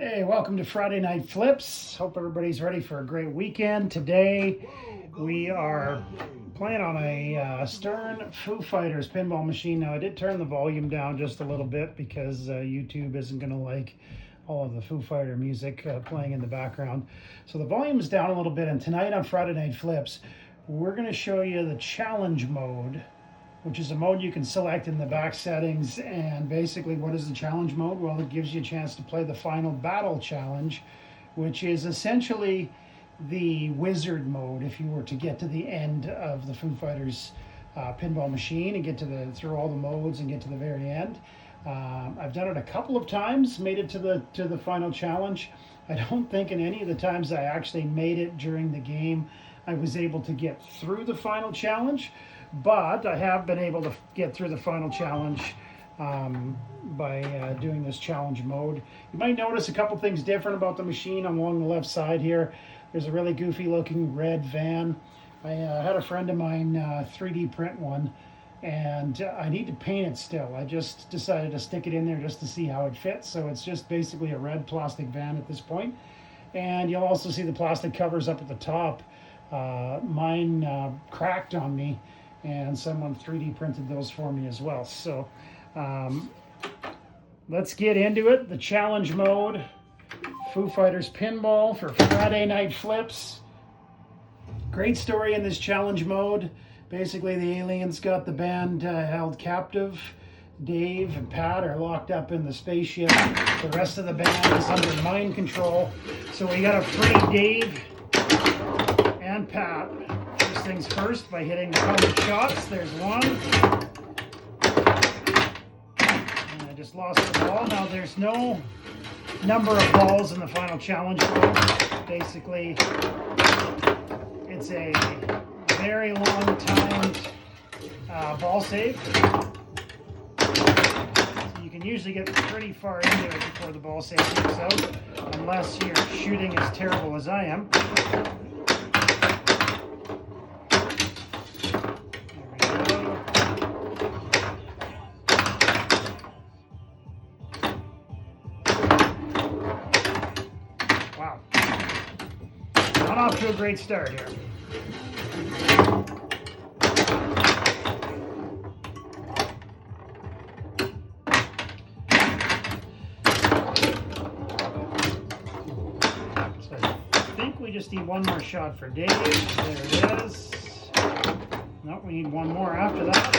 Hey, welcome to Friday Night Flips. Hope everybody's ready for a great weekend. Today we are playing on a Stern Foo Fighters pinball machine. Now I did turn the volume down just a little bit because YouTube isn't going to like all of the Foo Fighter music playing in the background. So the volume is down a little bit, and tonight on Friday Night Flips we're going to show you the challenge mode, which is a mode you can select in the back settings. And basically, what is the challenge mode? Well, it gives you a chance to play the final battle challenge, which is essentially the wizard mode if you were to get to the end of the Foo Fighters pinball machine and get to through all the modes and get to the very end. I've done it a couple of times, made it to the final challenge. I don't think in any of the times I actually made it during the game I was able to get through the final challenge, but I have been able to get through the final challenge by doing this challenge mode. You might notice a couple things different about the machine. Along the left side here, there's a really goofy looking red van. I had a friend of mine 3D print one, and I need to paint it still. I just decided to stick it in there just to see how it fits. So it's just basically a red plastic van at this point. And you'll also see the plastic covers up at the top. Mine cracked on me, and someone 3D printed those for me as well. So let's get into it. The challenge mode, Foo Fighters Pinball for Friday Night Flips. Great story in this challenge mode. Basically, the aliens got the band held captive. Dave and Pat are locked up in the spaceship. The rest of the band is under mind control. So we gotta free Dave and Pat. First things first, by hitting the colored shots. There's one. And I just lost the ball. Now there's no number of balls in the final challenge mode. Basically, it's a very long timed ball save. So you can usually get pretty far into it before the ball save kicks out, unless you're shooting as terrible as I am. Wow. Not off to a great start here. So I think we just need one more shot for Dave. There it is. No, we need one more after that.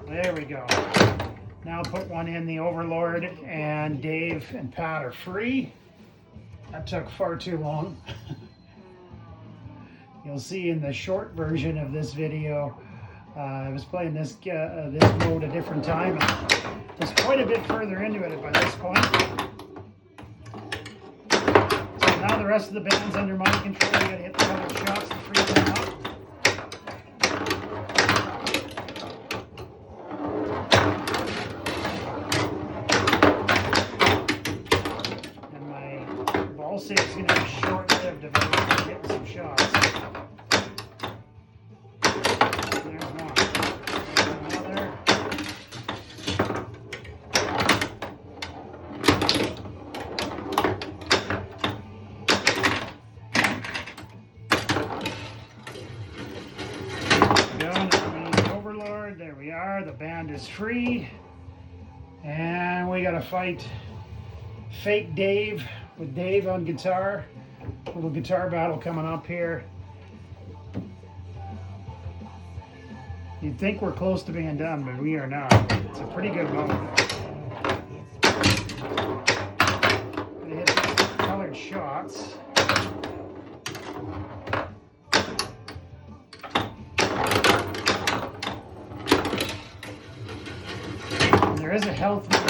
There we go. Now put one in the Overlord, and Dave and Pat are free. That took far too long. You'll see in the short version of this video, I was playing this mode a different time. And was quite a bit further into it by this point. So now the rest of the band's under mind control. You gotta hit the colored shots to free them up. Ball save's going to be short-lived if I'm getting some shots. There's one. There's another. Overlord. There we are. The band is free. And we got to fight fake Dave with Dave on guitar. Little guitar battle coming up here. You'd think we're close to being done, but we are not. It's a pretty good mode. They hit the colored shots. And there is a health meter.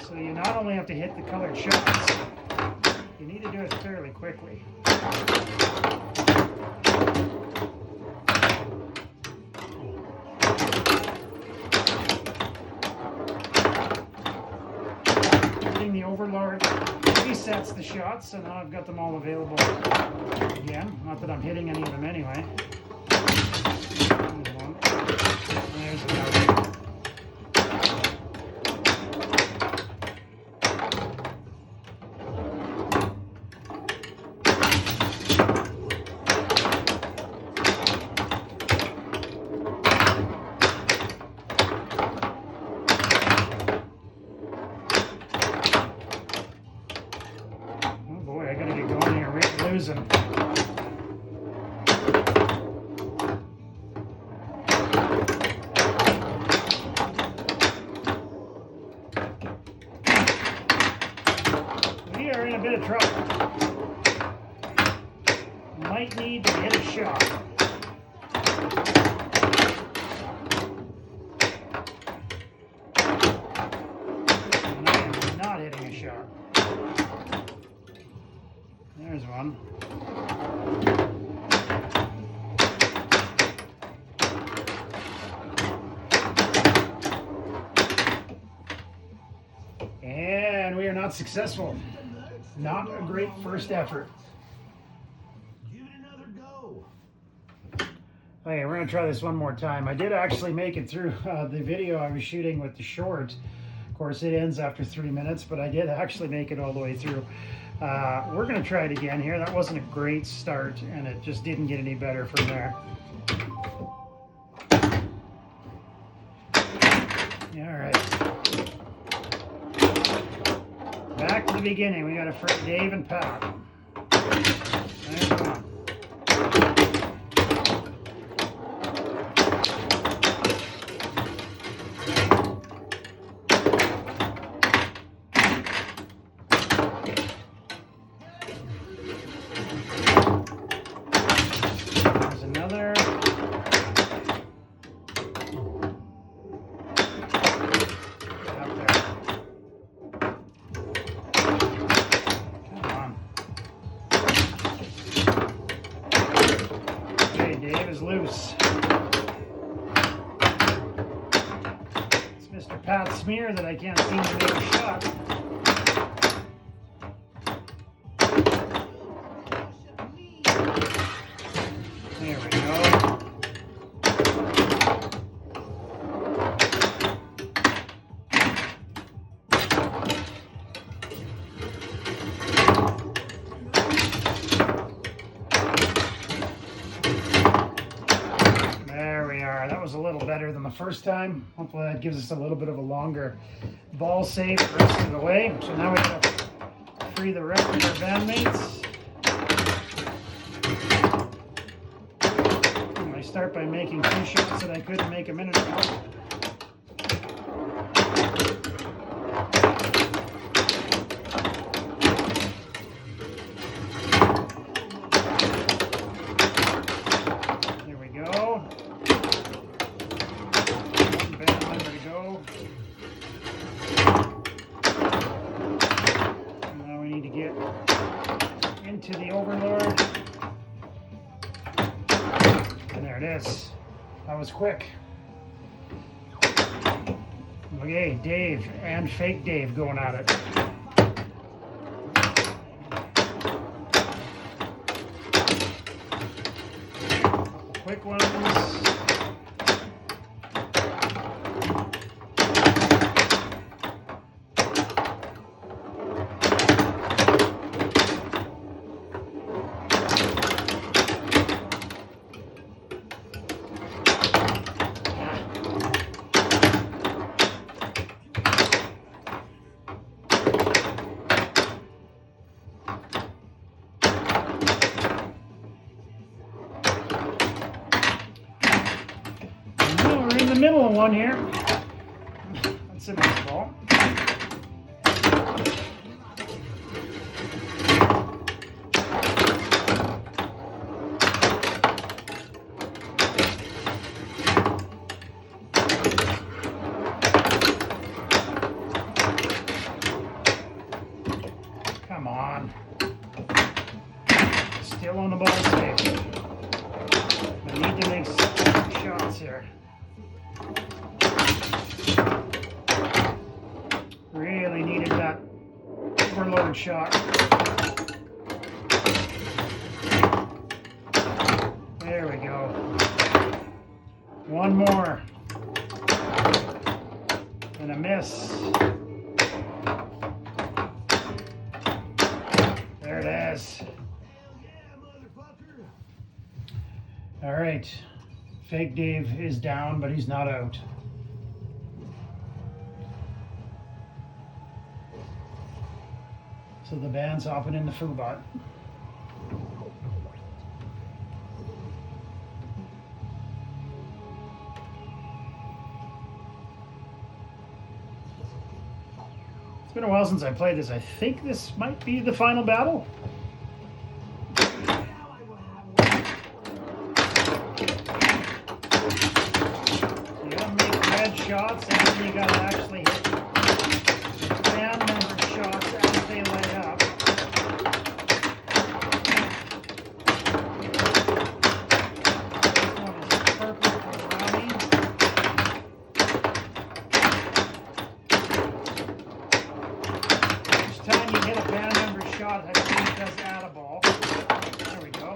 So you not only have to hit the colored shots, you need to do it fairly quickly. hitting the overlord resets the shots, so now I've got them all available again. Not that I'm hitting any of them anyway. There's another. I gotta get going here. We're losing. We are in a bit of trouble. Might need to hit a shot. And I am not hitting a shot. There's one. And we are not successful. Not a great first effort. Give it another go. Okay, we're going to try this one more time. I did actually make it through the video I was shooting with the short. Of course, it ends after 3 minutes, but I did actually make it all the way through. We're going to try it again here. That wasn't a great start, and it just didn't get any better from there. All right. Back to the beginning. We got a friend, Dave and Pat. There's one. There's another. Up there. Come on. Okay, Dave is loose. It's Mr. Pat Smear that I can't seem to make a shot. There we go. There we are. That was a little better than the first time. Hopefully that gives us a little bit of a longer ball save the rest of the way. So now we gotta free the rest of our bandmates. I start by making 2 shots that I couldn't make a minute ago. There we go. One band number to go. And now we need to get into the overlord. And there it is. That was quick. Okay, Dave and fake Dave going at it. Couple quick ones. We're in the middle of one here. That's a nice ball. Come on. Still on the ball stage. I need to make some shots here. Really needed that arm load shot. There we go. One more. And a miss. There it is. All right. Fake Dave is down, but he's not out. So the band's hopping in the Foobot. It's been a while since I played this. I think this might be the final battle. You gotta make red shots and then you gotta actually hit band member shots as they light up. This one is purple for Ronnie. Each time you hit a band member shot, I think it does add a ball. There we go.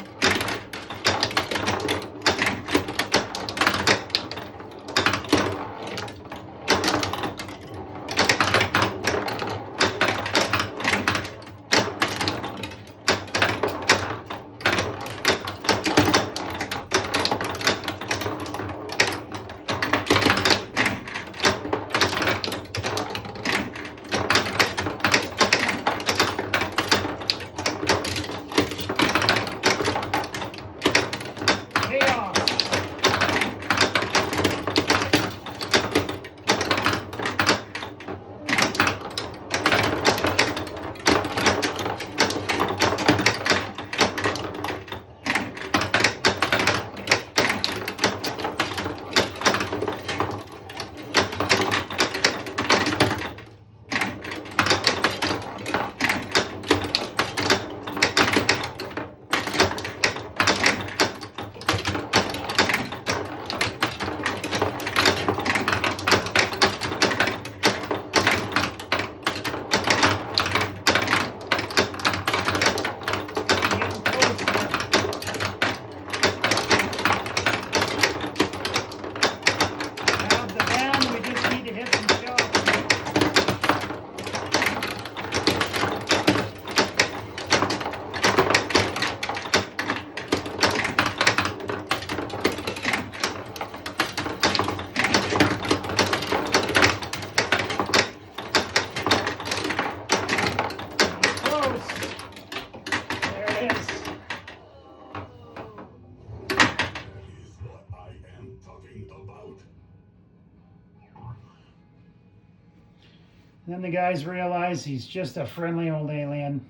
Then the guys realize he's just a friendly old alien.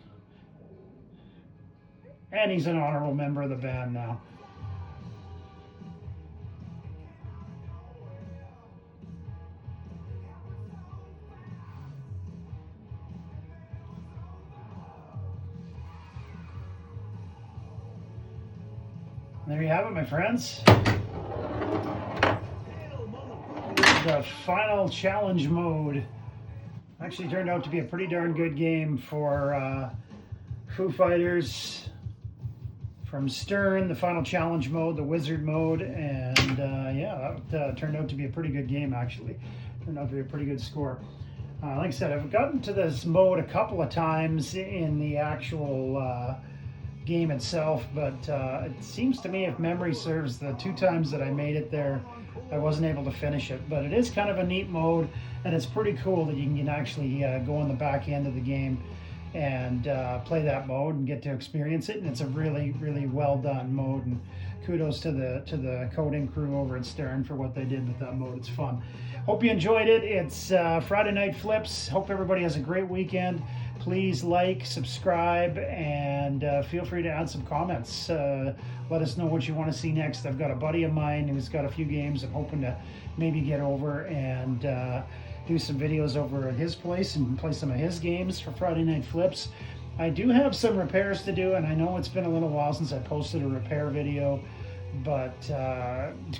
And he's an honorable member of the band now. There you have it, my friends. The final challenge mode actually turned out to be a pretty darn good game for Foo Fighters. From Stern, the final challenge mode, the wizard mode, and yeah, that turned out to be a pretty good game actually. Turned out to be a pretty good score. Like I said, I've gotten to this mode a couple of times in the actual game itself, but it seems to me, if memory serves, the 2 times that I made it there, I wasn't able to finish it. But it is kind of a neat mode, and it's pretty cool that you can actually go on the back end of the game and play that mode and get to experience it. And it's a really, really well done mode. And kudos to the coding crew over at Stern for what they did with that mode. It's fun. Hope you enjoyed it. It's Friday Night Flips. Hope everybody has a great weekend. Please like, subscribe, and feel free to add some comments. Let us know what you want to see next. I've got a buddy of mine who's got a few games I'm hoping to maybe get over and do some videos over at his place and play some of his games for Friday Night Flips. I do have some repairs to do, and I know it's been a little while since I posted a repair video, but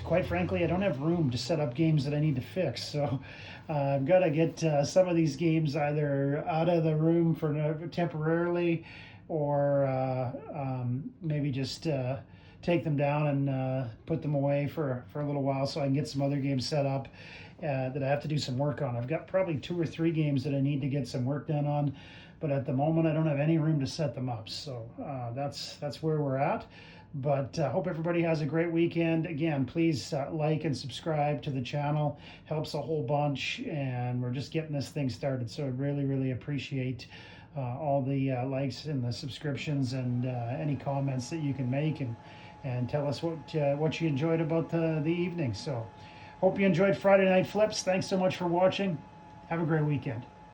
quite frankly, I don't have room to set up games that I need to fix. So I've got to get some of these games either out of the room for temporarily, or maybe just take them down and put them away for a little while so I can get some other games set up that I have to do some work on. I've got probably 2 or 3 games that I need to get some work done on, but at the moment I don't have any room to set them up. So that's where we're at. But hope everybody has a great weekend. Again, please like and subscribe to the channel. Helps a whole bunch, and we're just getting this thing started. So I really appreciate all the likes and the subscriptions, and any comments that you can make, and tell us what you enjoyed about the evening. So hope you enjoyed Friday Night Flips. Thanks so much for watching. Have a great weekend.